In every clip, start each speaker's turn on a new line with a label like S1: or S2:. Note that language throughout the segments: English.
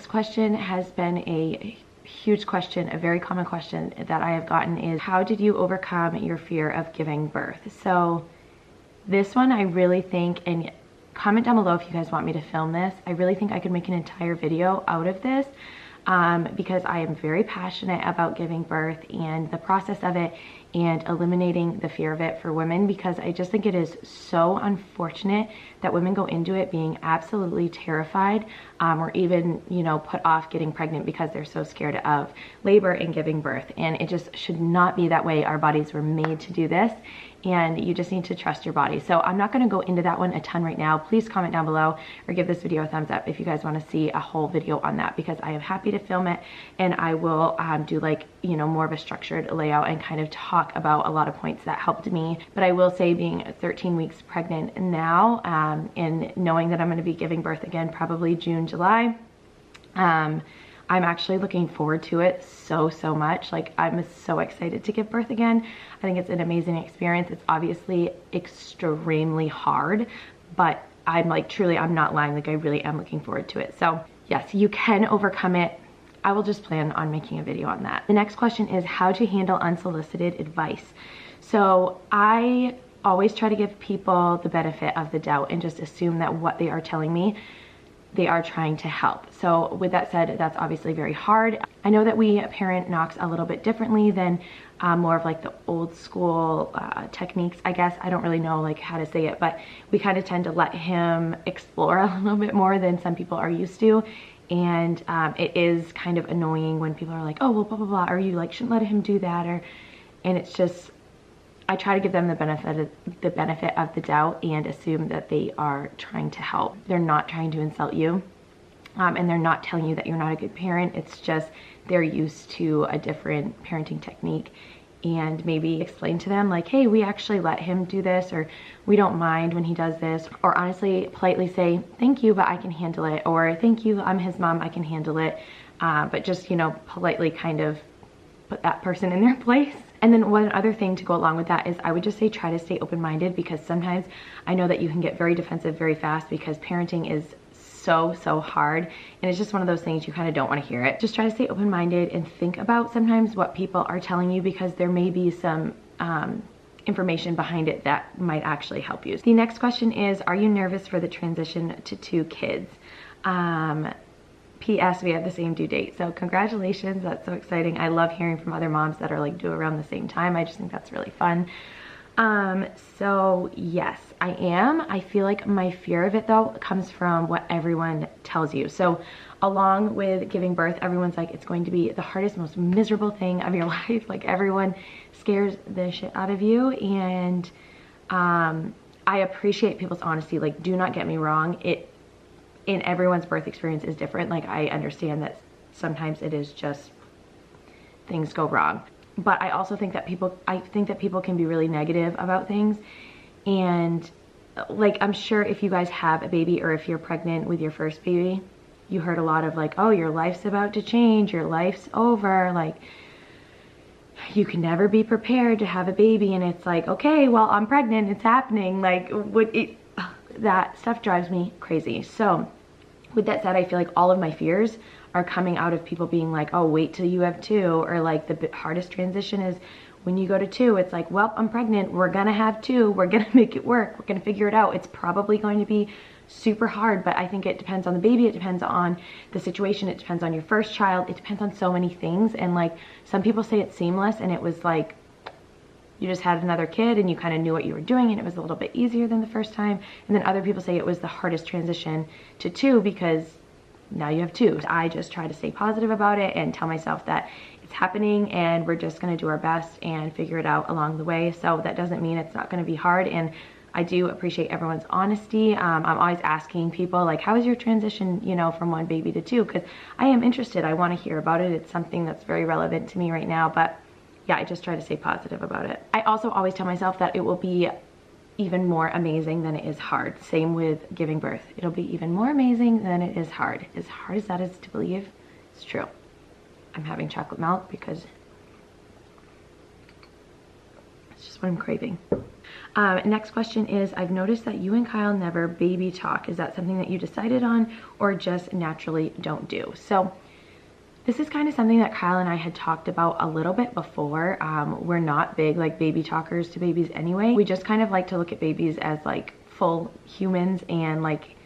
S1: Next question has been a huge question, a very common question that I have gotten is, how did you overcome your fear of giving birth? So this one I really think, and comment down below if you guys want me to film this, I really think I could make an entire video out of this because I am very passionate about giving birth and the process of it and eliminating the fear of it for women, because I just think it is so unfortunate that women go into it being absolutely terrified or even, you know, put off getting pregnant because they're so scared of labor and giving birth. And it just should not be that way. Our bodies were made to do this, and you just need to trust your body. So I'm not going to go into that one a ton right now. Please comment down below or give this video a thumbs up if you guys want to see a whole video on that, because I am happy to film it, and I will do like, you know, more of a structured layout and kind of talk about a lot of points that helped me. But I will say, being 13 weeks pregnant now and knowing that I'm going to be giving birth again probably June, July, I'm actually looking forward to it so much. Like, I'm so excited to give birth again. I think it's an amazing experience. It's obviously extremely hard, but I'm like, truly, I'm not lying. Like, I really am looking forward to it. So yes, you can overcome it. I will just plan on making a video on that. The next question is how to handle unsolicited advice. So I always try to give people the benefit of the doubt and just assume that what they are telling me, they are trying to help. So with that said, that's obviously very hard. I know that we parent Knox a little bit differently than more of like the old school techniques, I guess. I don't really know like how to say it, but we kind of tend to let him explore a little bit more than some people are used to. And it is kind of annoying when people are like, oh, well, blah, blah, blah, or you like shouldn't let him do that, or, and it's just, I try to give them the benefit of the doubt and assume that they are trying to help. They're not trying to insult you, and they're not telling you that you're not a good parent. It's just they're used to a different parenting technique, and maybe explain to them like, hey, we actually let him do this, or we don't mind when he does this, or honestly politely say, thank you, but I can handle it, or thank you, I'm his mom, I can handle it, but just, you know, politely kind of put that person in their place. And then one other thing to go along with that is I would just say try to stay open-minded, because sometimes I know that you can get very defensive very fast because parenting is so hard, and it's just one of those things you kind of don't want to hear it. Just try to stay open-minded and think about sometimes what people are telling you, because there may be some information behind it that might actually help you. The next question is, are you nervous for the transition to 2 kids? P.S. we have the same due date, so congratulations, that's so exciting. I love hearing from other moms that are like due around the same time. I just think that's really fun. So yes, I am. I feel like my fear of it though comes from what everyone tells you. So along with giving birth, everyone's like, it's going to be the hardest, most miserable thing of your life. Like, everyone scares the shit out of you, and I appreciate people's honesty. Like, do not get me wrong, in everyone's birth experience is different. Like, I understand that sometimes it is just things go wrong, but I also think that people can be really negative about things. And like, I'm sure if you guys have a baby, or if you're pregnant with your first baby, you heard a lot of like, oh, your life's about to change, your life's over, like you can never be prepared to have a baby. And it's like, okay, well, I'm pregnant, it's happening. Like, that stuff drives me crazy. So with that said, I feel like all of my fears are coming out of people being like, oh, wait till you have 2, or like the hardest transition is when you go to 2. It's like, well, I'm pregnant, we're gonna have 2, we're gonna make it work, we're gonna figure it out. It's probably going to be super hard, but I think it depends on the baby, it depends on the situation, it depends on your first child, it depends on so many things. And like, some people say it's seamless, and it was like you just had another kid and you kind of knew what you were doing and it was a little bit easier than the first time. And then other people say it was the hardest transition to 2 because now you have 2. I just try to stay positive about it and tell myself that it's happening and we're just going to do our best and figure it out along the way. So that doesn't mean it's not going to be hard. And I do appreciate everyone's honesty. I'm always asking people like, how is your transition, you know, from 1 baby to 2? Because I am interested. I want to hear about it. It's something that's very relevant to me right now. But yeah, I just try to stay positive about it. I also always tell myself that it will be even more amazing than it is hard. Same with giving birth. It'll be even more amazing than it is hard. As hard as that is to believe, it's true. I'm having chocolate milk because It's just what I'm craving. Next question is, I've noticed that you and Kyle never baby talk. Is that something that you decided on or just naturally don't do? So this is kind of something that Kyle and I had talked about a little bit before. We're not big like baby talkers to babies anyway. We just kind of like to look at babies as like full humans and like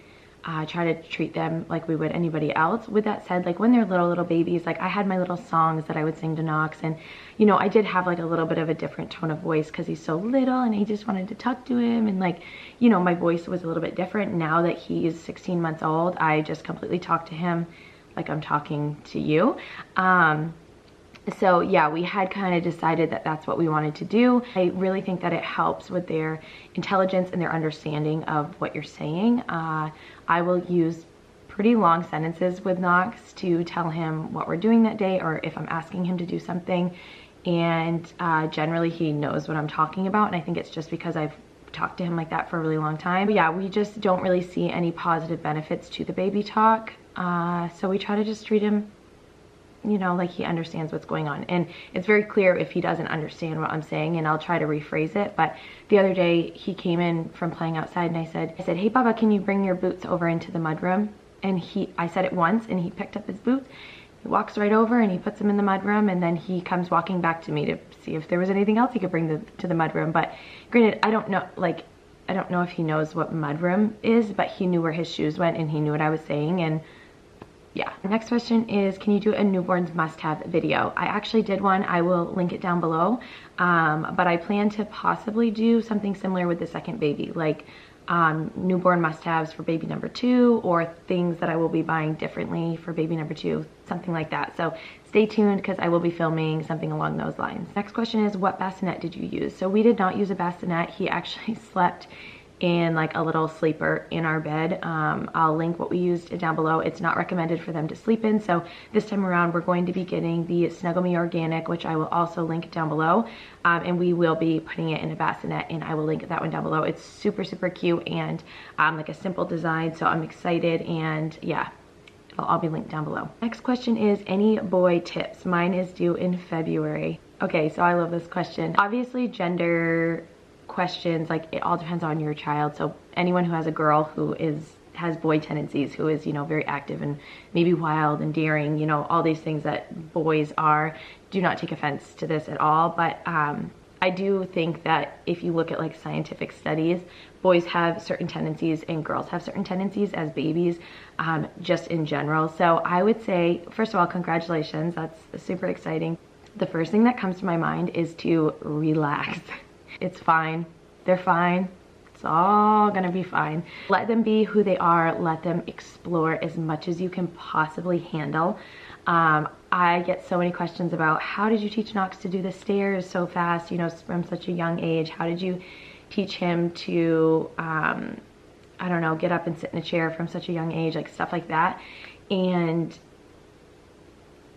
S1: try to treat them like we would anybody else. With that said, like when they're little babies, like I had my little songs that I would sing to Knox, and you know, I did have like a little bit of a different tone of voice because he's so little and he just wanted to talk to him, and like, you know, my voice was a little bit different. Now that he's 16 months old, I just completely talk to him like I'm talking to you. So yeah, we had kind of decided that that's what we wanted to do. I really think that it helps with their intelligence and their understanding of what you're saying. I will use pretty long sentences with Knox to tell him what we're doing that day, or if I'm asking him to do something. And generally he knows what I'm talking about. And I think it's just because I've talked to him like that for a really long time. But yeah, we just don't really see any positive benefits to the baby talk. So we try to just treat him, you know, like he understands what's going on. And it's very clear if he doesn't understand what I'm saying, and I'll try to rephrase it. But the other day he came in from playing outside and I said, hey Baba, can you bring your boots over into the mudroom? And I said it once and he picked up his boots. He walks right over and he puts them in the mudroom, and then he comes walking back to me to see if there was anything else he could bring to the mudroom. But granted, I don't know if he knows what mudroom is, but he knew where his shoes went and he knew what I was saying. And yeah. Next question is, can you do a newborns must-have video? I actually did one. I will link it down below. But I plan to possibly do something similar with the second baby, like newborn must-haves for baby number 2, or things that I will be buying differently for baby number 2, something like that. So stay tuned because I will be filming something along those lines. Next question is, what bassinet did you use? So we did not use a bassinet. He actually slept in like a little sleeper in our bed. I'll link what we used down below. It's not recommended for them to sleep in. So this time around, we're going to be getting the Snuggle Me Organic, which I will also link down below. And we will be putting it in a bassinet, and I will link that one down below. It's super, super cute and like a simple design. So I'm excited, and yeah, it'll all be linked down below. Next question is, any boy tips? Mine is due in February. Okay, so I love this question. Obviously, gender questions, like it all depends on your child. So anyone who has a girl who has boy tendencies, who is, you know, very active and maybe wild and daring, you know, all these things that boys are, do not take offense to this at all. But I do think that if you look at like scientific studies, boys have certain tendencies and girls have certain tendencies as babies, just in general. So I would say, first of all, congratulations. That's super exciting. The first thing that comes to my mind is to relax. It's fine. They're fine. It's all gonna be fine. Let them be who they are. Let them explore as much as you can possibly handle. I get so many questions about, how did you teach Knox to do the stairs so fast, you know, from such a young age? How did you teach him to, I don't know, get up and sit in a chair from such a young age, like stuff like that. And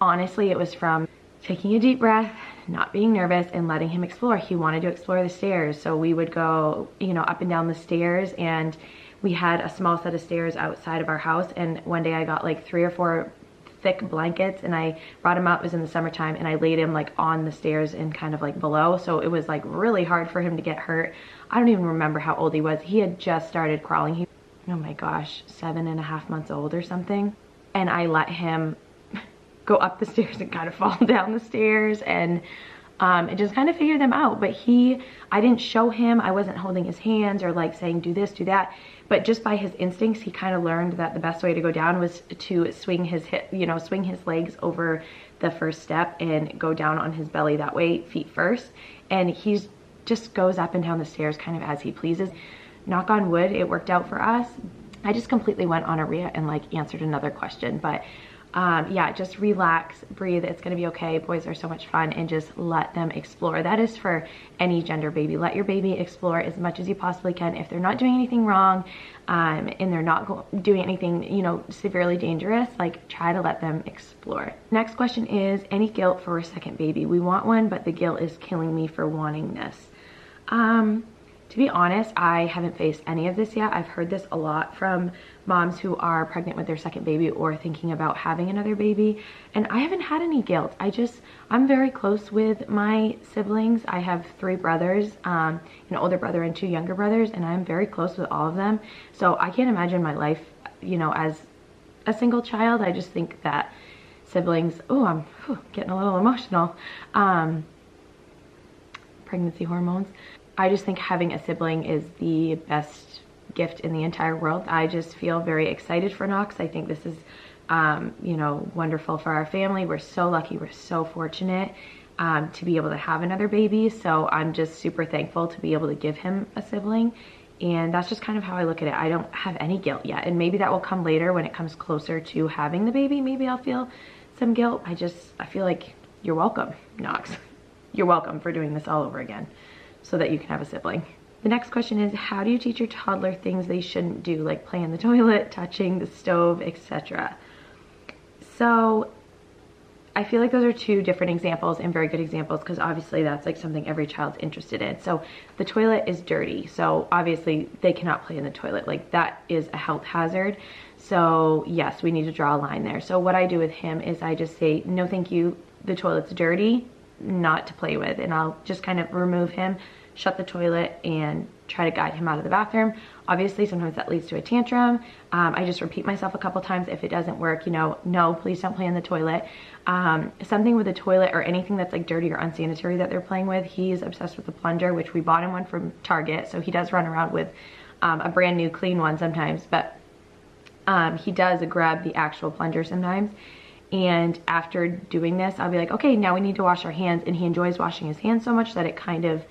S1: honestly, it was from taking a deep breath, not being nervous, and letting him explore. He wanted to explore the stairs. So we would go, you know, up and down the stairs, and we had a small set of stairs outside of our house. And one day I got like 3 or 4 thick blankets and I brought him out. It was in the summertime, and I laid him like on the stairs and kind of like below. So it was like really hard for him to get hurt. I don't even remember how old he was. He had just started crawling. Oh my gosh, 7.5 months old or something. And I let him go up the stairs and kind of fall down the stairs, and just kind of figure them out. But I didn't show him, I wasn't holding his hands or like saying do this, do that, but just by his instincts, he kind of learned that the best way to go down was to swing his swing his legs over the first step and go down on his belly that way, feet first. And he just goes up and down the stairs kind of as he pleases. Knock on wood, it worked out for us. I just completely went on a rant and like answered another question, but yeah, just relax, breathe. It's going to be okay. Boys are so much fun, and just let them explore. That is for any gender baby. Let your baby explore as much as you possibly can. If they're not doing anything wrong, and they're not doing anything, you know, severely dangerous, like try to let them explore. Next question is, any guilt for a second baby? We want one, but the guilt is killing me for wanting this. To be honest, I haven't faced any of this yet. I've heard this a lot from moms who are pregnant with their second baby or thinking about having another baby, and I haven't had any guilt. I'm very close with my siblings. I have 3 brothers, an older brother and 2 younger brothers, and I'm very close with all of them. So I can't imagine my life, as a single child. I just think that siblings, I'm getting a little emotional. Pregnancy hormones. I just think having a sibling is the best gift in the entire world. I just feel very excited for Knox. I think this is, wonderful for our family. We're so lucky. We're so fortunate to be able to have another baby. So I'm just super thankful to be able to give him a sibling. And that's just kind of how I look at it. I don't have any guilt yet. And maybe that will come later when it comes closer to having the baby. Maybe I'll feel some guilt. I feel like you're welcome, Knox. You're welcome for doing this all over again so that you can have a sibling. The next question is, how do you teach your toddler things they shouldn't do, like play in the toilet, touching the stove, etc.? So I feel like those are 2 different examples and very good examples, because obviously that's like something every child's interested in. So the toilet is dirty, so obviously they cannot play in the toilet. Like, that is a health hazard. So yes, we need to draw a line there. So what I do with him is I just say, no thank you, the toilet's dirty, not to play with, and I'll just kind of remove him, shut the toilet, and try to guide him out of the bathroom. Obviously sometimes that leads to a tantrum. I just repeat myself a couple times. If it doesn't work, no, please don't play in the toilet. Something with the toilet or anything that's like dirty or unsanitary that they're playing with, he's obsessed with the plunger, which we bought him one from Target, so he does run around with a brand new clean one sometimes, but he does grab the actual plunger sometimes. And after doing this, I'll be like, okay, now we need to wash our hands. And he enjoys washing his hands so much that it kind of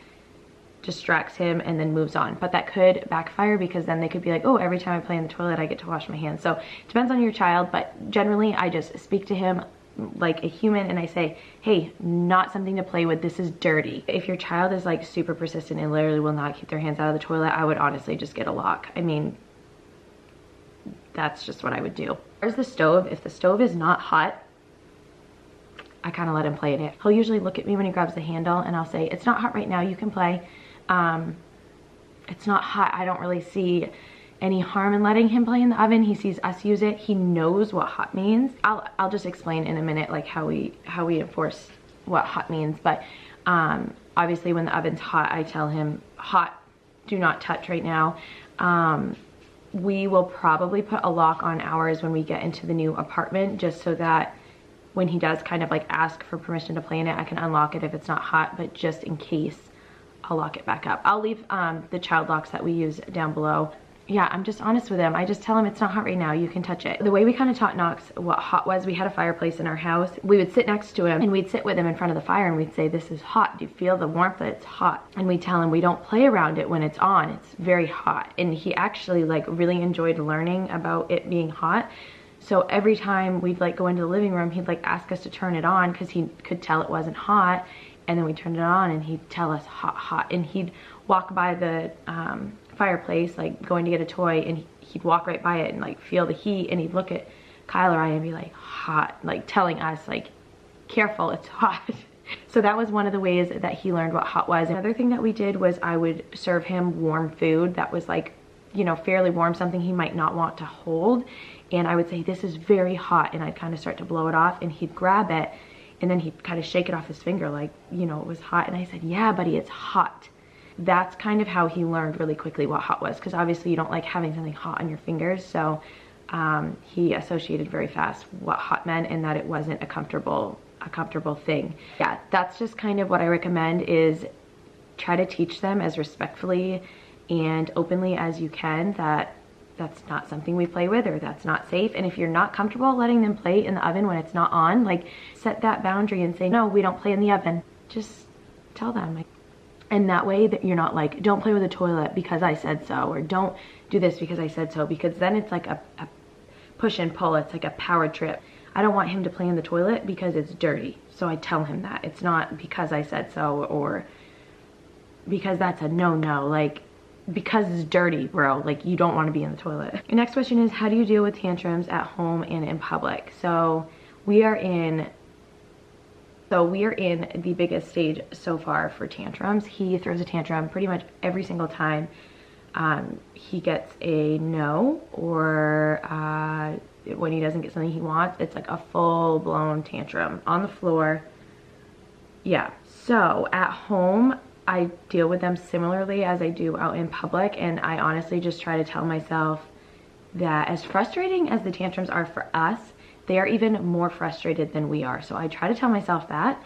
S1: distracts him and then moves on. But that could backfire, because then they could be like, oh, every time I play in the toilet, I get to wash my hands. So it depends on your child, but generally I just speak to him like a human and I say, hey, not something to play with, this is dirty. If your child is like super persistent and literally will not keep their hands out of the toilet, I would honestly just get a lock. I mean, that's just what I would do. There's the stove. If the stove is not hot, I kind of let him play in it. He'll usually look at me when he grabs the handle and I'll say, it's not hot right now, you can play. It's not hot. I don't really see any harm in letting him play in the oven. He sees us use it. He knows what hot means. I'll just explain in a minute like how we enforce what hot means. But obviously when the oven's hot, I tell him, hot, do not touch right now. We will probably put a lock on ours when we get into the new apartment, just so that when he does kind of like ask for permission to play in it, I can unlock it if it's not hot, but just in case, I'll lock it back up. I'll leave the child locks that we use down below. Yeah, I'm just honest with him. I just tell him it's not hot right now, you can touch it. The way we kind of taught Knox what hot was, we had a fireplace in our house. We would sit next to him and we'd sit with him in front of the fire and we'd say, this is hot. Do you feel the warmth that it's hot? And we tell him we don't play around it when it's on. It's very hot. And he actually like really enjoyed learning about it being hot. So every time we'd like go into the living room, he'd like ask us to turn it on because he could tell it wasn't hot. And then we turned it on and he'd tell us hot, hot. And he'd walk by the fireplace, like going to get a toy, and he'd walk right by it and like feel the heat, and he'd look at Kyle or I and be like, hot, like telling us like, careful, it's hot. So that was one of the ways that he learned what hot was. Another thing that we did was I would serve him warm food that was like, you know, fairly warm, something he might not want to hold. And I would say, this is very hot. And I'd kind of start to blow it off and he'd grab it and then he'd kind of shake it off his finger like, you know, it was hot. And I said, yeah, buddy, it's hot. That's kind of how he learned really quickly what hot was, because obviously you don't like having something hot on your fingers. So he associated very fast what hot meant and that it wasn't a comfortable thing. Yeah, that's just kind of what I recommend, is try to teach them as respectfully and openly as you can that that's not something we play with, or that's not safe. And if you're not comfortable letting them play in the oven when it's not on, like set that boundary and say, no, we don't play in the oven. Just tell them. Like, and that way that you're not like, don't play with the toilet because I said so, or don't do this because I said so, because then it's like a push and pull. It's like a power trip. I don't want him to play in the toilet because it's dirty. So I tell him that. It's not because I said so, or because that's a no-no. Like, because it's dirty, bro. Like, you don't want to be in the toilet. Your next question is, how do you deal with tantrums at home and in public? So we are in So we are in the biggest stage so far for tantrums. He throws a tantrum pretty much every single time he gets a no, or when he doesn't get something he wants. It's like a full-blown tantrum on the floor. Yeah, so at home, I deal with them similarly as I do out in public, and I honestly just try to tell myself that as frustrating as the tantrums are for us, they are even more frustrated than we are. So I try to tell myself that.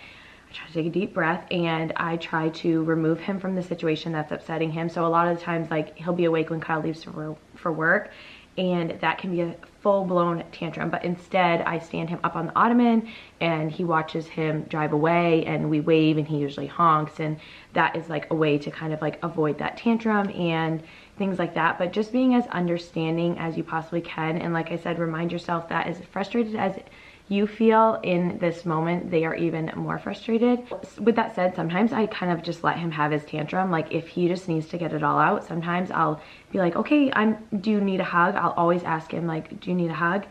S1: I try to take a deep breath, and I try to remove him from the situation that's upsetting him. So a lot of the times, like, he'll be awake when Kyle leaves for work, and that can be a full-blown tantrum. But instead, I stand him up on the ottoman, and he watches him drive away, and we wave, and he usually honks, and that is like a way to kind of like avoid that tantrum and things like that. But just being as understanding as you possibly can, and like I said, remind yourself that as frustrated as you feel in this moment, they are even more frustrated. With that said, sometimes I kind of just let him have his tantrum. Like, if he just needs to get it all out, sometimes I'll be like, okay, do you need a hug? I'll always ask him, like, do you need a hug?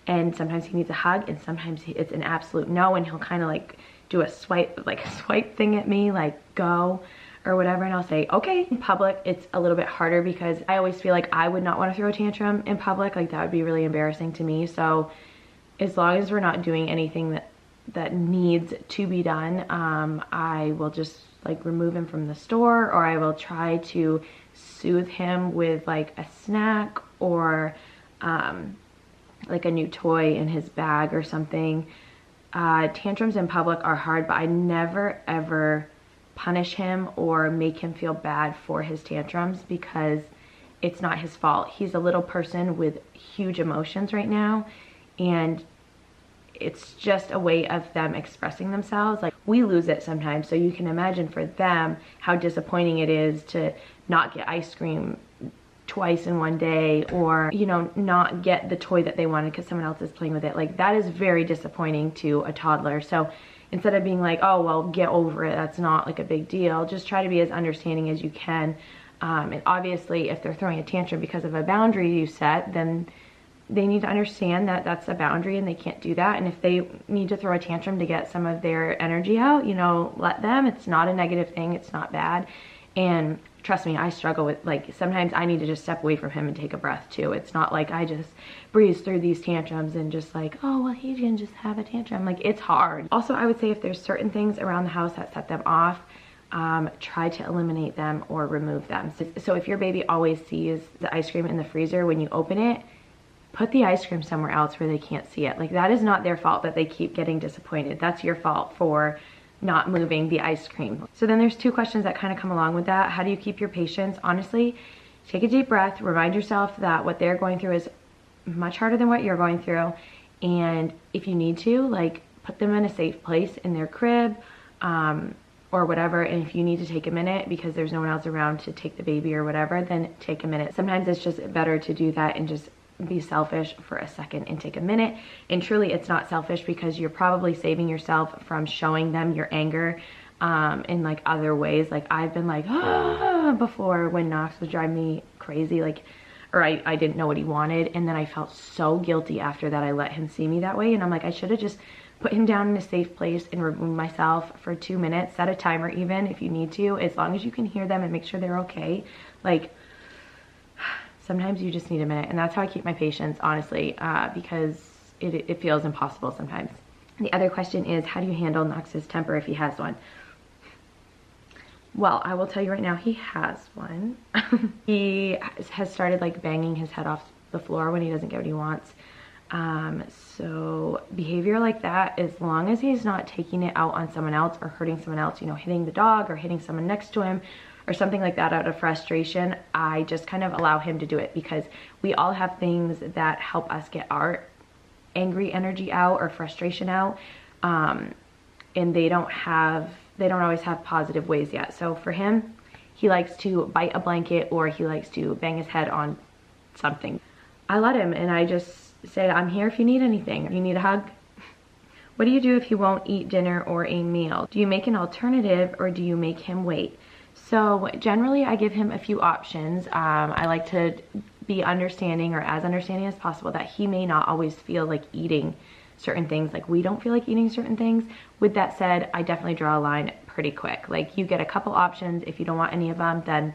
S1: And sometimes he needs a hug, and sometimes it's an absolute no, and he'll kind of like do a swipe thing at me, like, go or whatever, and I'll say, okay. In public, it's a little bit harder because I always feel like I would not want to throw a tantrum in public. Like, that would be really embarrassing to me. So as long as we're not doing anything that needs to be done, I will just like remove him from the store, or I will try to soothe him with like a snack, or like a new toy in his bag or something. Tantrums in public are hard, but I never ever punish him or make him feel bad for his tantrums, because it's not his fault. He's a little person with huge emotions right now, and it's just a way of them expressing themselves. Like, we lose it sometimes, so you can imagine for them how disappointing it is to not get ice cream twice in one day, or, you know, not get the toy that they wanted because someone else is playing with it. Like, that is very disappointing to a toddler. So instead of being like, oh, well, get over it, that's not like a big deal, just try to be as understanding as you can. And obviously, if they're throwing a tantrum because of a boundary you set, then they need to understand that that's a boundary and they can't do that. And if they need to throw a tantrum to get some of their energy out, you know, let them. It's not a negative thing. It's not bad. And trust me, I struggle with, like, sometimes I need to just step away from him and take a breath too. It's not like I just breeze through these tantrums and just like, oh, well, he can just have a tantrum. Like, it's hard. Also, I would say if there's certain things around the house that set them off, try to eliminate them or remove them. So if your baby always sees the ice cream in the freezer when you open it, put the ice cream somewhere else where they can't see it. Like, that is not their fault that they keep getting disappointed. That's your fault for not moving the ice cream. So then there's two questions that kind of come along with that. How do you keep your patience? Honestly, take a deep breath, remind yourself that what they're going through is much harder than what you're going through. And if you need to, like, put them in a safe place in their crib, or whatever. And if you need to take a minute because there's no one else around to take the baby or whatever, then take a minute. Sometimes it's just better to do that and just be selfish for a second and take a minute. And truly, it's not selfish, because you're probably saving yourself from showing them your anger in like other ways. Like, I've been like, before, when Knox was driving me crazy, like, or I didn't know what he wanted, and then I felt so guilty after that I let him see me that way. And I'm like, I should have just put him down in a safe place and remove myself for 2 minutes. Set a timer even if you need to, as long as you can hear them and make sure they're okay. Like, sometimes you just need a minute, and that's how I keep my patience, honestly, because it feels impossible sometimes. The other question is, how do you handle Knox's temper if he has one? Well, I will tell you right now, he has one. He has started like banging his head off the floor when he doesn't get what he wants. So behavior like that, as long as he's not taking it out on someone else or hurting someone else, you know, hitting the dog or hitting someone next to him or something like that out of frustration, I just kind of allow him to do it, because we all have things that help us get our angry energy out or frustration out. And they don't always have positive ways yet. So for him, he likes to bite a blanket, or he likes to bang his head on something. I let him, and I just say, I'm here if you need anything. You need a hug? What do you do if he won't eat dinner or a meal? Do you make an alternative, or do you make him wait? So generally, I give him a few options. I like to be understanding, or as understanding as possible, that he may not always feel like eating certain things. Like, we don't feel like eating certain things. With that said, I definitely draw a line pretty quick. Like, you get a couple options. If you don't want any of them, then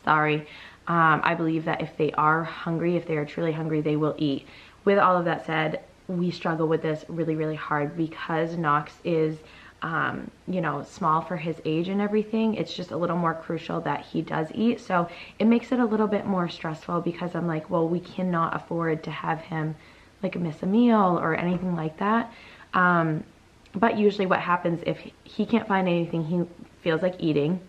S1: sorry. I believe that if they are hungry, if they are truly hungry, they will eat. With all of that said, we struggle with this really, really hard because Knox is, you know, small for his age and everything. It's just a little more crucial that he does eat. So it makes it a little bit more stressful because I'm like, well, we cannot afford to have him like miss a meal or anything like that. But usually what happens if he can't find anything he feels like eating,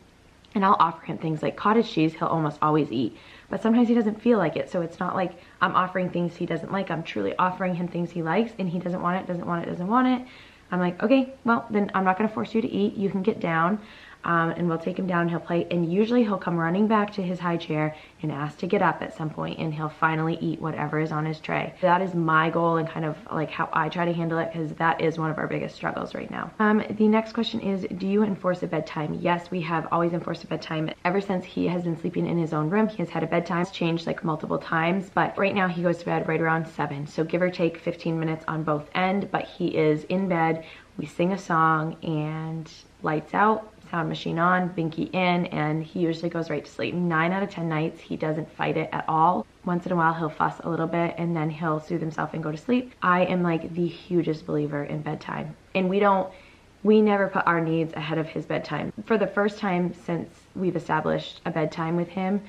S1: and I'll offer him things like cottage cheese, he'll almost always eat. But sometimes he doesn't feel like it. So it's not like I'm offering things he doesn't like. I'm truly offering him things he likes, and he doesn't want it, doesn't want it, doesn't want it. I'm like, okay, well, then I'm not gonna force you to eat. You can get down. And we'll take him down, he'll play, and usually he'll come running back to his high chair and ask to get up at some point, and he'll finally eat whatever is on his tray. That is my goal and kind of like how I try to handle it, because that is one of our biggest struggles right now. The next question is, do you enforce a bedtime? Yes, we have always enforced a bedtime. Ever since he has been sleeping in his own room, he has had a bedtime. It's changed like multiple times, but right now he goes to bed right around 7. So give or take 15 minutes on both ends, but he is in bed. We sing a song and lights out, sound machine on, binky in, and he usually goes right to sleep. 9 out of 10 nights, he doesn't fight it at all. Once in a while, he'll fuss a little bit and then he'll soothe himself and go to sleep. I am like the hugest believer in bedtime. And we never put our needs ahead of his bedtime. For the first time since we've established a bedtime with him,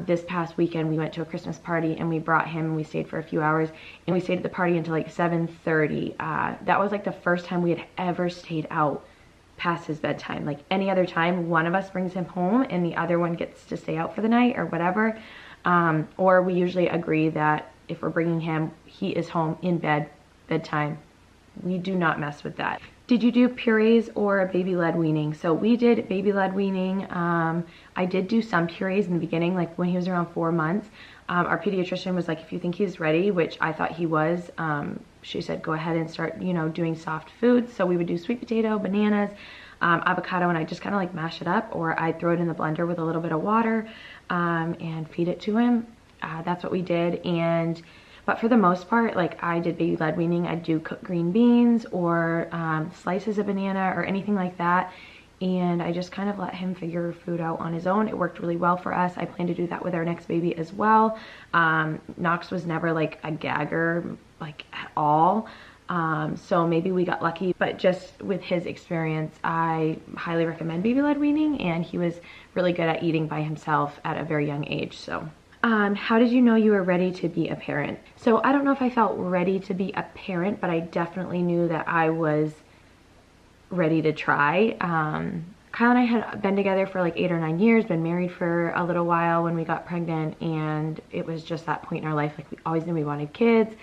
S1: this past weekend we went to a Christmas party and we brought him and we stayed for a few hours, and we stayed at the party until like 7:30. That was like the first time we had ever stayed out past his bedtime. Like any other time, one of us brings him home and the other one gets to stay out for the night or whatever. Or we usually agree that if we're bringing him, he is home in bed, bedtime. We do not mess with that. Did you do purees or baby-led weaning? So we did baby-led weaning. I did do some purees in the beginning, like when he was around 4 months. Our pediatrician was like, if you think he's ready, which I thought he was, she said, go ahead and start, you know, doing soft foods. So we would do sweet potato, bananas, avocado, and I just kind of like mash it up, or I throw it in the blender with a little bit of water and feed it to him. That's what we did. But for the most part, like I did baby-led weaning. I'd do cooked green beans or slices of banana or anything like that. And I just kind of let him figure food out on his own. It worked really well for us. I plan to do that with our next baby as well. Knox was never like a gagger, like at all. So maybe we got lucky, but just with his experience, I highly recommend baby-led weaning, and he was really good at eating by himself at a very young age. So how did you know you were ready to be a parent? So I don't know if I felt ready to be a parent, but I definitely knew that I was ready to try. Kyle and I had been together for like 8 or 9 years, been married for a little while when we got pregnant, and it was just that point in our life, like we always knew we wanted kids.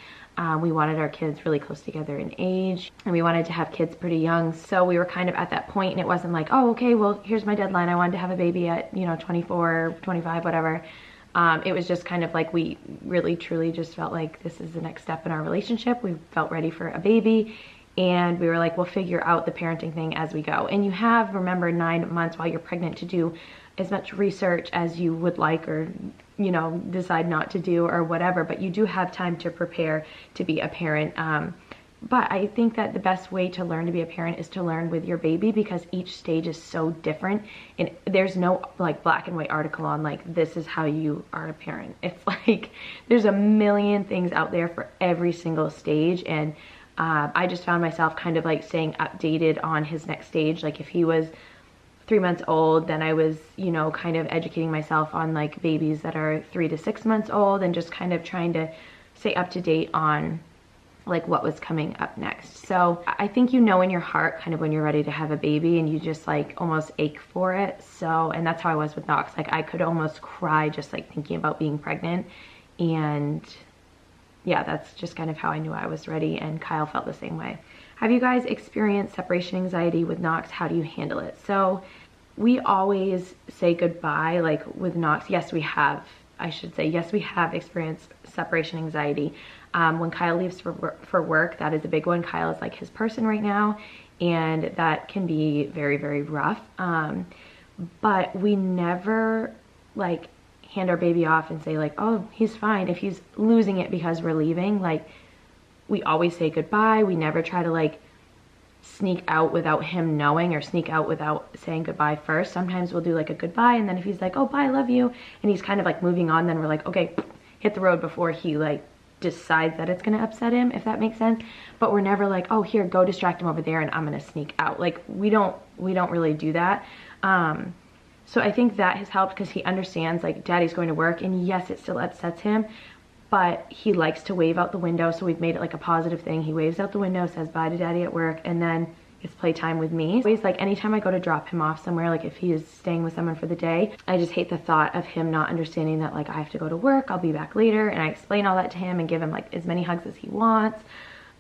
S1: We wanted our kids really close together in age, and we wanted to have kids pretty young. So we were kind of at that point, and it wasn't like, oh, okay, well, here's my deadline. I wanted to have a baby at, 24, 25, whatever. It was just kind of like we really truly just felt like this is the next step in our relationship. We felt ready for a baby, and we were like, we'll figure out the parenting thing as we go. And you have, remember, 9 months while you're pregnant to do as much research as you would like, or decide not to do or whatever, but you do have time to prepare to be a parent. But I think that the best way to learn to be a parent is to learn with your baby, because each stage is so different, and there's no like black and white article on like this is how you are a parent. It's like there's a million things out there for every single stage, and I just found myself kind of like staying updated on his next stage. Like if he was 3 months old, then I was kind of educating myself on like babies that are 3 to 6 months old, and just kind of trying to stay up to date on like what was coming up next. So I think in your heart kind of when you're ready to have a baby, and you just like almost ache for it. So, and that's how I was with Knox. Like I could almost cry just like thinking about being pregnant. And yeah, that's just kind of how I knew I was ready, and Kyle felt the same way. Have you guys experienced separation anxiety with Knox? How do you handle it? So we always say goodbye, like with Knox. Yes, we have. I should say, yes, we have experienced separation anxiety. When Kyle leaves for work, that is a big one. Kyle is like his person right now, and that can be very, very rough. But we never like hand our baby off and say like, oh, he's fine. If he's losing it because we're leaving, like we always say goodbye. We never try to like sneak out without him knowing, or sneak out without saying goodbye first. Sometimes we'll do like a goodbye, and then if he's like, oh, bye, love you, and he's kind of like moving on, then we're like, okay, hit the road before he like decides that it's gonna upset him, if that makes sense. But we're never like, oh, here, go distract him over there and I'm gonna sneak out. Like we don't really do that. So I think that has helped, because he understands like daddy's going to work, and yes, it still upsets him, but he likes to wave out the window. So we've made it like a positive thing. He waves out the window, says bye to daddy at work, and then it's playtime with me. Always, like anytime I go to drop him off somewhere, like if he is staying with someone for the day, I just hate the thought of him not understanding that like I have to go to work, I'll be back later, and I explain all that to him and give him like as many hugs as he wants.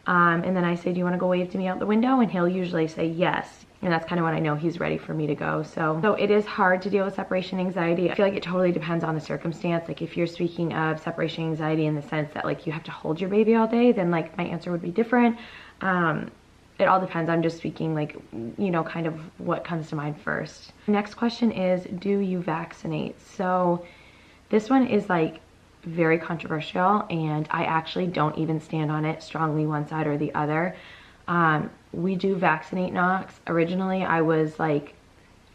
S1: And then I say, do you want to go wave to me out the window? And he'll usually say yes. And that's kind of when I know he's ready for me to go. So it is hard to deal with separation anxiety. I feel like it totally depends on the circumstance. Like if you're speaking of separation anxiety in the sense that like you have to hold your baby all day, then like my answer would be different. It all depends. I'm just speaking like, you know, kind of what comes to mind first. Next question is, do you vaccinate? So this one is like very controversial, and I actually don't even stand on it strongly one side or the other. We do vaccinate Knox. Originally, I was like,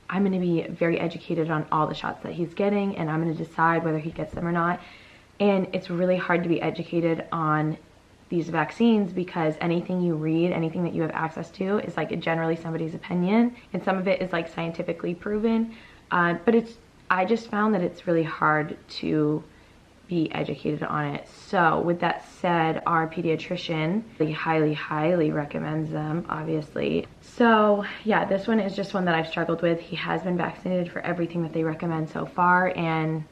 S1: I'm going to be very educated on all the shots that he's getting, and I'm going to decide whether he gets them or not. And it's really hard to be educated on these vaccines, because anything you read, anything that you have access to is like generally somebody's opinion, and some of it is like scientifically proven. But I just found that it's really hard to be educated on it. So with that said, our pediatrician highly recommends them, obviously. So yeah, this one is just one that I've struggled with. He has been vaccinated for everything that they recommend so far, and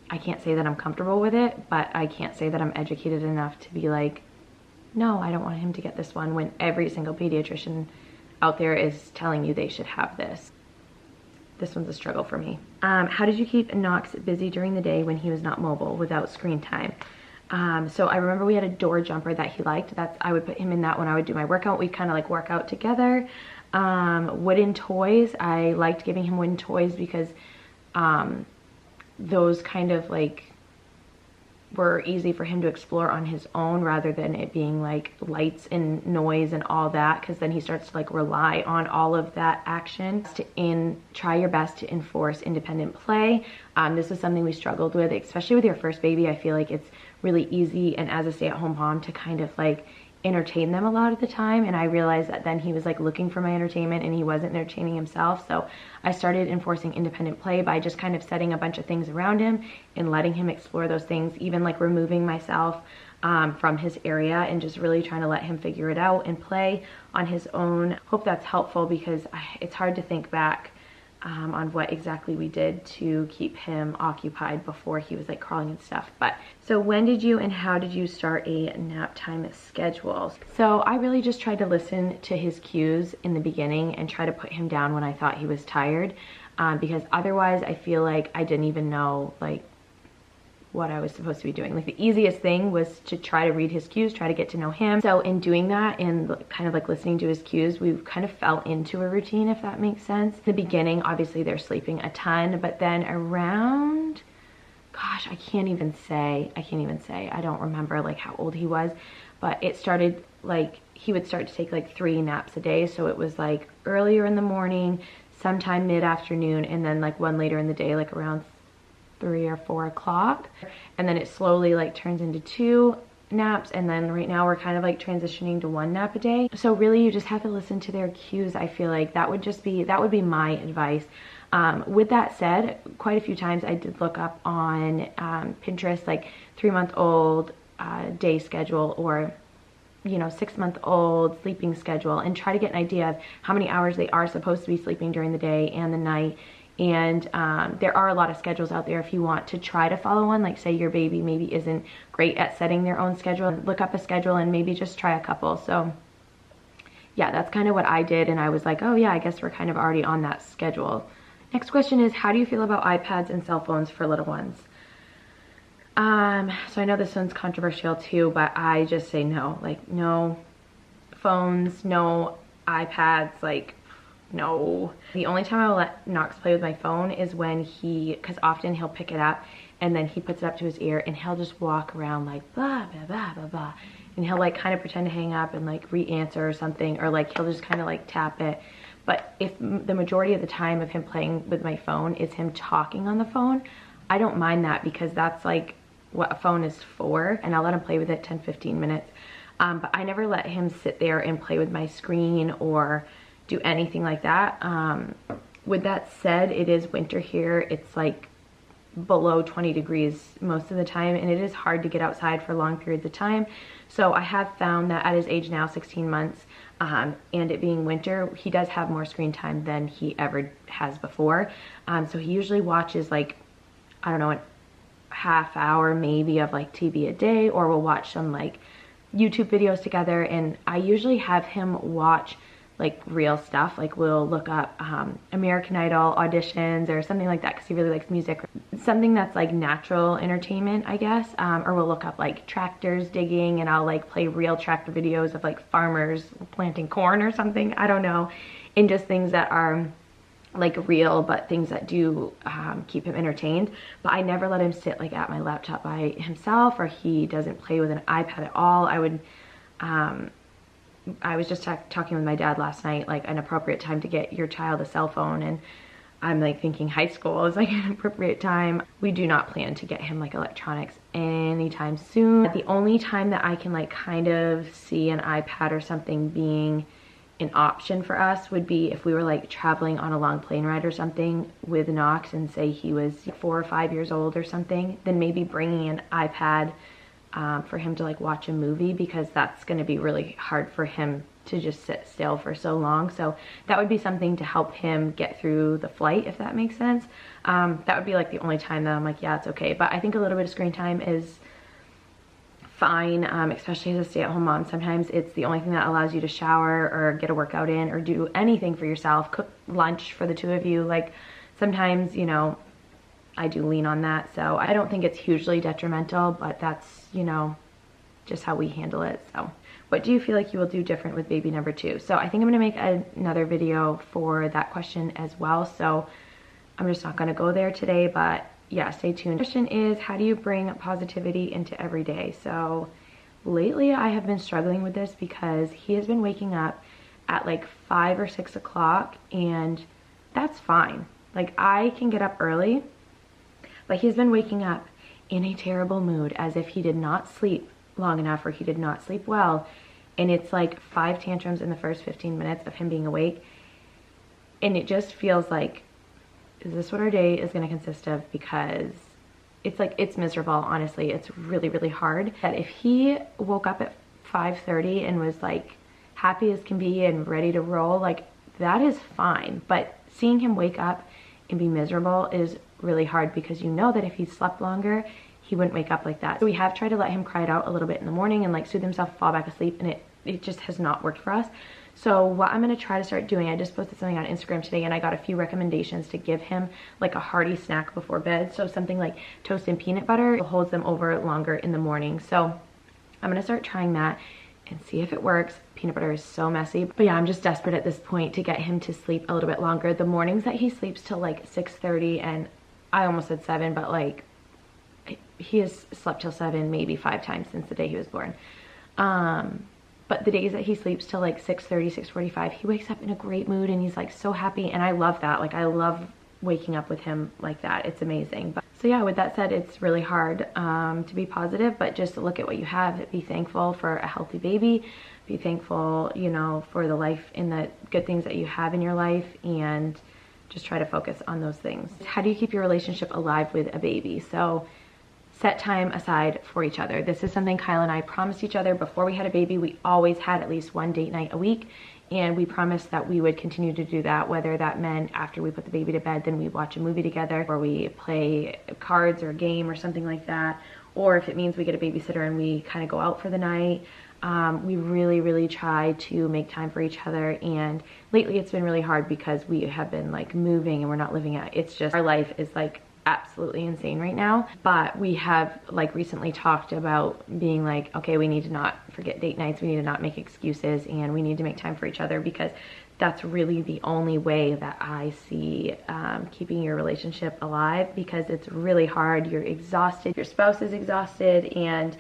S1: I can't say that I'm comfortable with it, but I can't say that I'm educated enough to be like, no, I don't want him to get this one, when every single pediatrician out there is telling you they should have this. This one's a struggle for me. How did you keep Knox busy during the day when he was not mobile without screen time? So I remember we had a door jumper that he liked. I would put him in that when I would do my workout. We'd kind of like work out together. Wooden toys. I liked giving him wooden toys because those kind of like were easy for him to explore on his own, rather than it being like lights and noise and all that, because then he starts to like rely on all of that action. Try your best to enforce independent play. This is something we struggled with, especially with your first baby. I feel like it's really easy, and as a stay-at-home mom, to kind of like entertain them a lot of the time, and I realized that then he was like looking for my entertainment and he wasn't entertaining himself. So I started enforcing independent play by just kind of setting a bunch of things around him and letting him explore those things, even like removing myself from his area and just really trying to let him figure it out and play on his own. Hope that's helpful, because it's hard to think back on what exactly we did to keep him occupied before he was like crawling and stuff. But so when did you and how did you start a nap time schedule? So I really just tried to listen to his cues in the beginning and try to put him down when I thought he was tired, because otherwise I feel like I didn't even know like what I was supposed to be doing. Like the easiest thing was to try to read his cues, try to get to know him. So in doing that and kind of like listening to his cues, we kind of fell into a routine, if that makes sense. In the beginning, obviously they're sleeping a ton, but then around, gosh, I can't even say. I don't remember like how old he was, but it started like, he would start to take like 3 naps a day. So it was like earlier in the morning, sometime mid-afternoon, and then like one later in the day, like around 3 or 4 o'clock, and then it slowly like turns into 2 naps, and then right now we're kind of like transitioning to 1 nap a day. So really you just have to listen to their cues. I feel like that would be my advice. With that said, quite a few times I did look up on Pinterest like 3-month-old day schedule, or 6-month-old sleeping schedule, and try to get an idea of how many hours they are supposed to be sleeping during the day and the night. And there are a lot of schedules out there if you want to try to follow one. Like say your baby maybe isn't great at setting their own schedule, look up a schedule and maybe just try a couple. So yeah, that's kind of what I did, and I was like, oh yeah, I guess we're kind of already on that schedule. Next question is, how do you feel about iPads and cell phones for little ones? So I know this one's controversial too, but I just say no. Like no phones, no iPads, like no. The only time I will let Knox play with my phone is when because often he'll pick it up and then he puts it up to his ear and he'll just walk around like blah, blah, blah, blah, blah. And and he'll like kind of pretend to hang up and like re-answer or something, or like he'll just kind of like tap it. But if the majority of the time of him playing with my phone is him talking on the phone, I don't mind that, because that's like what a phone is for, and I'll let him play with it 10-15 minutes. But I never let him sit there and play with my screen or do anything like that. With that said, it is winter here. It's like below 20 degrees most of the time, and it is hard to get outside for long periods of time. So I have found that at his age now, 16 months, and it being winter, he does have more screen time than he ever has before. So he usually watches like, I don't know, a half hour maybe of like TV a day, or we'll watch some like YouTube videos together. And I usually have him watch like real stuff, like we'll look up American Idol auditions or something like that, because he really likes music, something that's like natural entertainment, I guess. Or we'll look up like tractors digging, and I'll like play real tractor videos of like farmers planting corn or something, I don't know, and just things that are like real, but things that do keep him entertained. But I never let him sit like at my laptop by himself, or he doesn't play with an iPad at all. I was just talking with my dad last night, like an appropriate time to get your child a cell phone, and I'm like thinking high school is like an appropriate time. We do not plan to get him like electronics anytime soon. The only time that I can like kind of see an iPad or something being an option for us would be if we were like traveling on a long plane ride or something with Knox, and say he was 4 or 5 years old or something, then maybe bringing an iPad for him to like watch a movie, because that's going to be really hard for him to just sit still for so long. So that would be something to help him get through the flight, if that makes sense. That would be like the only time that I'm like, yeah, it's okay. But I think a little bit of screen time is fine, especially as a stay-at-home mom. Sometimes it's the only thing that allows you to shower or get a workout in or do anything for yourself, cook lunch for the two of you. Like sometimes, you know, I do lean on that. So I don't think it's hugely detrimental, but that's, you know, just how we handle it. So what do you feel like you will do different with baby number 2? So I think I'm going to make another video for that question as well. So I'm just not going to go there today, but yeah, stay tuned. The question is, how do you bring positivity into every day? So lately I have been struggling with this, because he has been waking up at like 5 or 6 o'clock, and that's fine. Like I can get up early, but he's been waking up in a terrible mood, as if he did not sleep long enough or he did not sleep well. And it's like 5 tantrums in the first 15 minutes of him being awake. And it just feels like, is this what our day is going to consist of? Because it's like, it's miserable, honestly. It's really, really hard. That if he woke up at 5:30 and was like happy as can be and ready to roll, like that is fine. But seeing him wake up and be miserable is really hard, because you know that if he slept longer, he wouldn't wake up like that. So we have tried to let him cry it out a little bit in the morning and like soothe himself, fall back asleep, and it just has not worked for us. So what I'm going to try to start doing, I just posted something on Instagram today, and I got a few recommendations to give him like a hearty snack before bed. So something like toast and peanut butter holds them over longer in the morning. So I'm going to start trying that and see if it works. Peanut butter is so messy. But yeah, I'm just desperate at this point to get him to sleep a little bit longer. The mornings that he sleeps till like 6:30, and I almost said 7, but like he has slept till 7 maybe 5 times since the day he was born. But the days that he sleeps till like 6:30, 6:45, he wakes up in a great mood, and he's like so happy, and I love that. Like I love waking up with him like that. It's amazing. But so yeah, with that said, it's really hard to be positive, but just look at what you have. Be thankful for a healthy baby. Be thankful, you know, for the life and the good things that you have in your life, and just try to focus on those things. How do you keep your relationship alive with a baby? So set time aside for each other. This is something Kyle and I promised each other before we had a baby. We always had at least one date night a week, and we promised that we would continue to do that, whether that meant after we put the baby to bed, then we watch a movie together, or we play cards or a game or something like that, or if it means we get a babysitter and we kind of go out for the night. We really try to make time for each other, and lately it's been really hard because we have been like moving and we're not living at, it's just, our life is like absolutely insane right now. But we have like recently talked about being like, okay, we need to not forget date nights, we need to not make excuses, and we need to make time for each other, because that's really the only way that I see keeping your relationship alive, because it's really hard. You're exhausted, your spouse is exhausted, and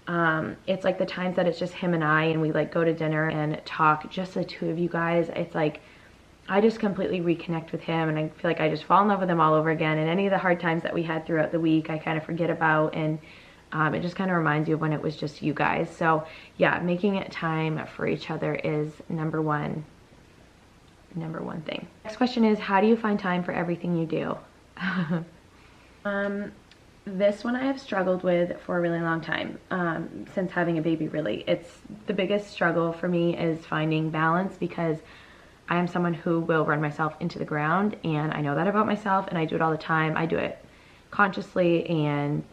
S1: It's like the times that it's just him and I, and we like go to dinner and talk, just the two of you guys. It's like I just completely reconnect with him, and I feel like I just fall in love with him all over again. And any of the hard times that we had throughout the week, I kind of forget about, and it just kind of reminds you of when it was just you guys. So yeah, making it time for each other is number one thing. Next question is, how do you find time for everything you do? This one I have struggled with for a really long time, since having a baby really. It's the biggest struggle for me is finding balance, because I am someone who will run myself into the ground, and I know that about myself, and I do it all the time. I do it consciously, and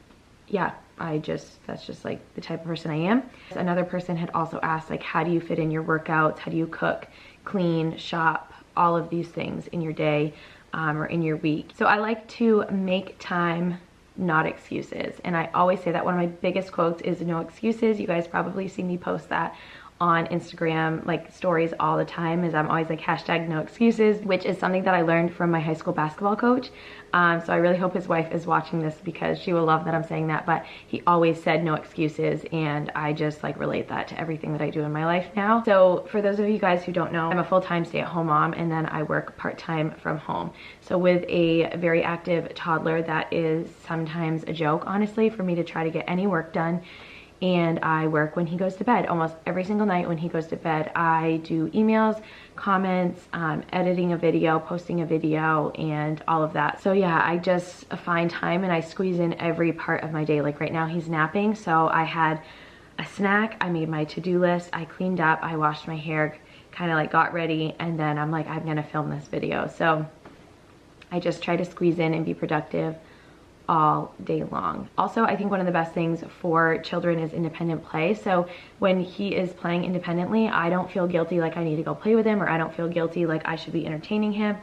S1: yeah, that's just like the type of person I am. Another person had also asked, like, how do you fit in your workouts? How do you cook, clean, shop, all of these things in your day, or in your week? So I like to make time, not excuses. And I always say that one of my biggest quotes is no excuses. You guys probably see me post that on Instagram, like stories all the time, is I'm always like hashtag no excuses, which is something that I learned from my high school basketball coach. So I really hope his wife is watching this, because she will love that I'm saying that, but he always said no excuses, and I just like relate that to everything that I do in my life now. So for those of you guys who don't know, I'm a full-time stay-at-home mom, and then I work part-time from home. So with a very active toddler, that is sometimes a joke, honestly, for me to try to get any work done. And I work when he goes to bed. Almost every single night when he goes to bed, I do emails, comments, editing a video, posting a video, and all of that. So yeah, I just find time and I squeeze in every part of my day. Like right now he's napping, so I had a snack, I made my to-do list, I cleaned up, I washed my hair, kind of like got ready, and then I'm like, I'm gonna film this video. So I just try to squeeze in and be productive all day long. Also, I think one of the best things for children is independent play. So when he is playing independently, I don't feel guilty like I need to go play with him, or I don't feel guilty like I should be entertaining him.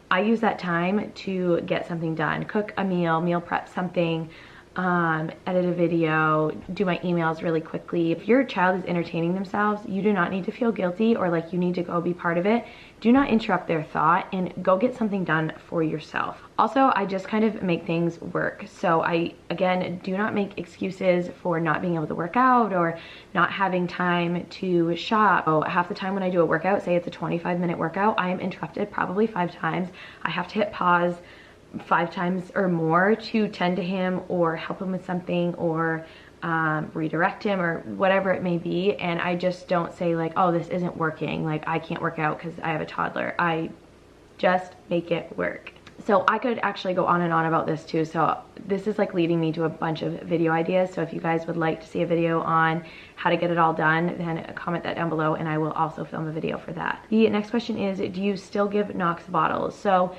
S1: I use that time to get something done, cook a meal prep something, edit a video, do my emails really quickly. If your child is entertaining themselves, you do not need to feel guilty or like you need to go be part of it. Do not interrupt their thought and go get something done for yourself. Also, I just kind of make things work. So I, again, do not make excuses for not being able to work out or not having time to shop. So half the time when I do a workout, say it's a 25-minute workout, I am interrupted probably 5 times. I have to hit pause 5 times or more to tend to him or help him with something, or redirect him or whatever it may be. And I just don't say like, oh, this isn't working, like I can't work out because I have a toddler. I just make it work. So I could actually go on and on about this too. So this is like leading me to a bunch of video ideas. So if you guys would like to see a video on how to get it all done, then comment that down below and I will also film a video for that. The next question is, do you still give Knox bottles? So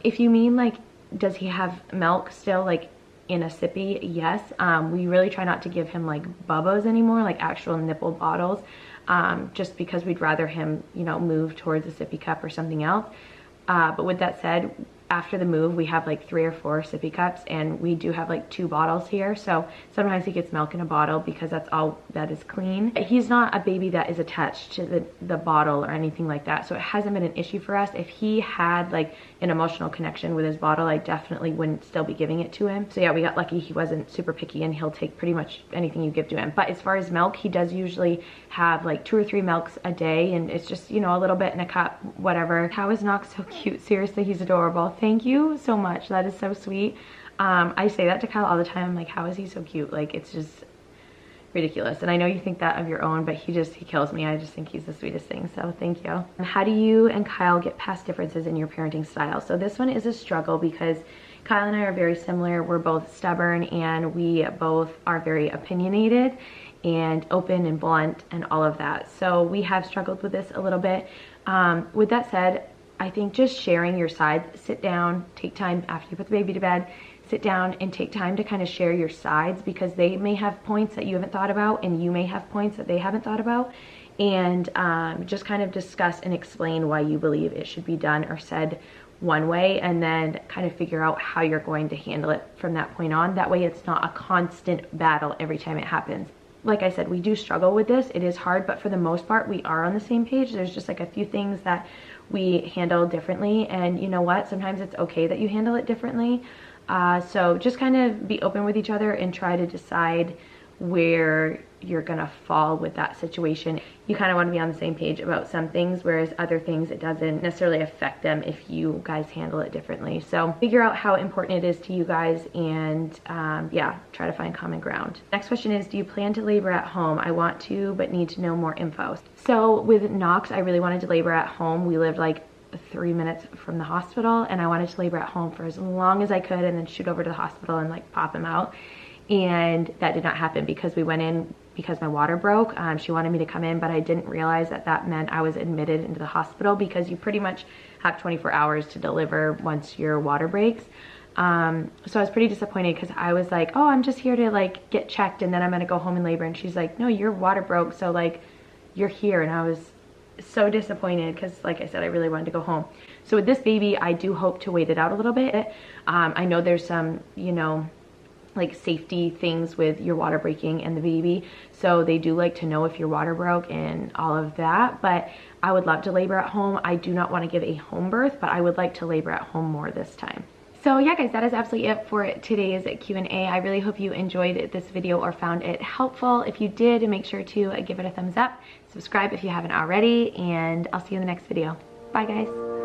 S1: if you mean like, does he have milk still like in a sippy? Yes. We really try not to give him like Bubbas anymore, like actual nipple bottles, just because we'd rather him, you know, move towards a sippy cup or something else. But with that said, after the move, we have like 3 or 4 sippy cups, and we do have like 2 bottles here. So sometimes he gets milk in a bottle because that's all that is clean. He's not a baby that is attached to the bottle or anything like that. So it hasn't been an issue for us. If he had like an emotional connection with his bottle, I definitely wouldn't still be giving it to him. So yeah, we got lucky. He wasn't super picky and he'll take pretty much anything you give to him. But as far as milk, he does usually have like 2 or 3 milks a day, and it's just, you know, a little bit in a cup, whatever. How is Knox so cute? Seriously, he's adorable. Thank you so much. That is so sweet. I say that to Kyle all the time. I'm like, how is he so cute? Like, it's just ridiculous. And I know you think that of your own, but he kills me. I just think he's the sweetest thing. So thank you. How do you and Kyle get past differences in your parenting style? So this one is a struggle because Kyle and I are very similar. We're both stubborn and we both are very opinionated and open and blunt and all of that. So we have struggled with this a little bit. With that said, I think just sharing your side, sit down, take time after you put the baby to bed, sit down and take time to kind of share your sides, because they may have points that you haven't thought about and you may have points that they haven't thought about, and just kind of discuss and explain why you believe it should be done or said one way, and then kind of figure out how you're going to handle it from that point on. That way it's not a constant battle every time it happens. Like I said, we do struggle with this. It is hard, but for the most part, we are on the same page. There's just like a few things that we handle differently, and you know what? Sometimes it's okay that you handle it differently. So just kind of be open with each other and try to decide where you're gonna fall with that situation. You kind of want to be on the same page about some things, whereas other things it doesn't necessarily affect them if you guys handle it differently. So figure out how important it is to you guys, and yeah, try to find common ground. Next question is, do you plan to labor at home? I want to, but need to know more info. So with Knox, I really wanted to labor at home. We lived like 3 minutes from the hospital, and I wanted to labor at home for as long as I could and then shoot over to the hospital and like pop him out. And that did not happen because we went in because my water broke. She wanted me to come in, but I didn't realize that that meant I was admitted into the hospital, because you pretty much have 24 hours to deliver once your water breaks. So I was pretty disappointed, because I was like, oh, I'm just here to like get checked and then I'm gonna go home and labor. And she's like, no, your water broke, so like you're here. And I was so disappointed, because like I said, I really wanted to go home. So with this baby, I do hope to wait it out a little bit. I know there's some, you know, like safety things with your water breaking and the baby, so they do like to know if your water broke and all of that. But I would love to labor at home. I do not want to give a home birth, but I would like to labor at home more this time. So yeah guys, that is absolutely it for today's Q&A. I really hope you enjoyed this video or found it helpful. If you did, make sure to give it a thumbs up, subscribe if you haven't already, and I'll see you in the next video. Bye guys.